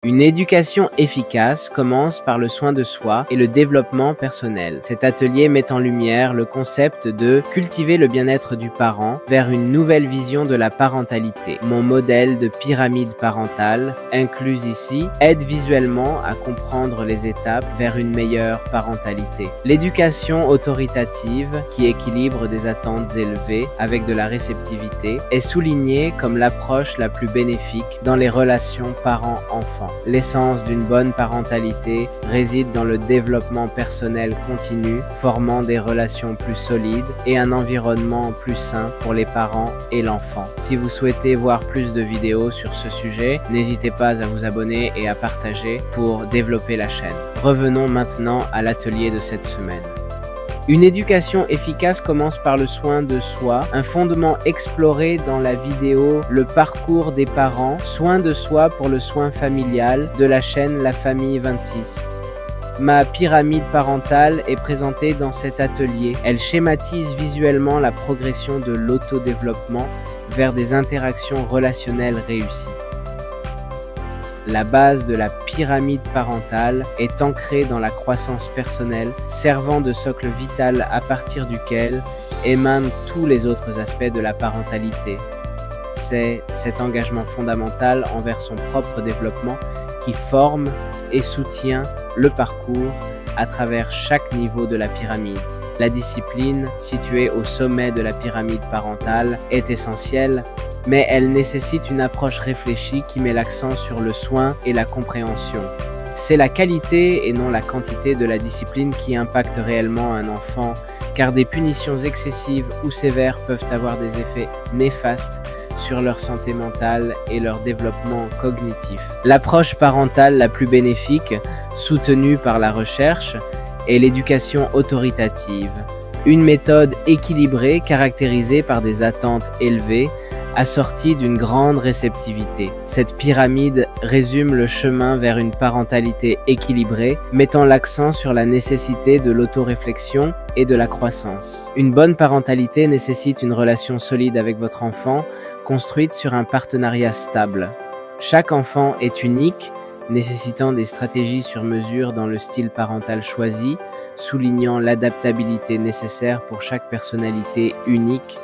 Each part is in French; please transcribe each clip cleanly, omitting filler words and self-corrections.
Une éducation efficace commence par le soin de soi et le développement personnel. Cet atelier met en lumière le concept de cultiver le bien-être du parent vers une nouvelle vision de la parentalité. Mon modèle de pyramide parentale, inclus ici, aide visuellement à comprendre les étapes vers une meilleure parentalité. L'éducation autoritative, qui équilibre des attentes élevées avec de la réceptivité, est soulignée comme l'approche la plus bénéfique dans les relations parents-enfants. L'essence d'une bonne parentalité réside dans le développement personnel continu, formant des relations plus solides et un environnement plus sain pour les parents et l'enfant. Si vous souhaitez voir plus de vidéos sur ce sujet, n'hésitez pas à vous abonner et à partager pour développer la chaîne. Revenons maintenant à l'atelier de cette semaine. Une éducation efficace commence par le soin de soi, un fondement exploré dans la vidéo Le parcours des parents, soin de soi pour le soin familial de la chaîne La Famille 26. Ma pyramide parentale est présentée dans cet atelier. Elle schématise visuellement la progression de l'autodéveloppement vers des interactions relationnelles réussies. La base de la pyramide parentale est ancrée dans la croissance personnelle, servant de socle vital à partir duquel émanent tous les autres aspects de la parentalité. C'est cet engagement fondamental envers son propre développement qui forme et soutient le parcours à travers chaque niveau de la pyramide. La discipline, située au sommet de la pyramide parentale, est essentielle, mais elle nécessite une approche réfléchie qui met l'accent sur le soin et la compréhension. C'est la qualité et non la quantité de la discipline qui impacte réellement un enfant, car des punitions excessives ou sévères peuvent avoir des effets néfastes sur leur santé mentale et leur développement cognitif. L'approche parentale la plus bénéfique, soutenue par la recherche, est l'éducation autoritative, une méthode équilibrée caractérisée par des attentes élevées, assortie d'une grande réceptivité. Cette pyramide résume le chemin vers une parentalité équilibrée, mettant l'accent sur la nécessité de l'autoréflexion et de la croissance. Une bonne parentalité nécessite une relation solide avec votre enfant, construite sur un partenariat stable. Chaque enfant est unique, nécessitant des stratégies sur mesure dans le style parental choisi, soulignant l'adaptabilité nécessaire pour chaque personnalité unique.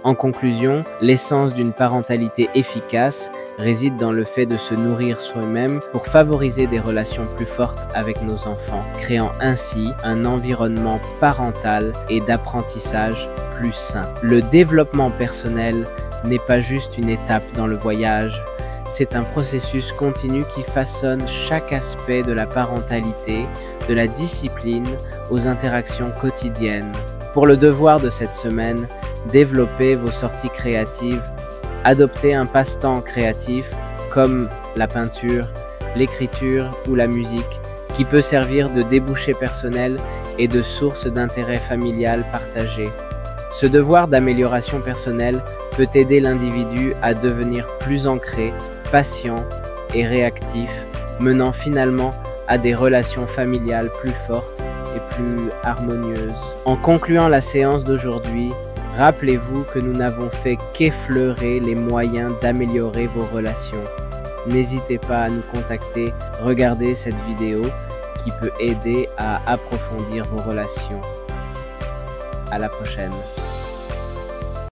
En conclusion, l'essence d'une parentalité efficace réside dans le fait de se nourrir soi-même pour favoriser des relations plus fortes avec nos enfants, créant ainsi un environnement parental et d'apprentissage plus sain. Le développement personnel n'est pas juste une étape dans le voyage, c'est un processus continu qui façonne chaque aspect de la parentalité, de la discipline aux interactions quotidiennes. Pour le devoir de cette semaine, développez vos sorties créatives, adoptez un passe-temps créatif comme la peinture, l'écriture ou la musique qui peut servir de débouché personnel et de source d'intérêt familial partagé. Ce devoir d'amélioration personnelle peut aider l'individu à devenir plus ancré, patient et réactif, menant finalement à des relations familiales plus fortes et plus harmonieuses. En concluant la séance d'aujourd'hui, rappelez-vous que nous n'avons fait qu'effleurer les moyens d'améliorer vos relations. N'hésitez pas à nous contacter, regardez cette vidéo qui peut aider à approfondir vos relations. À la prochaine.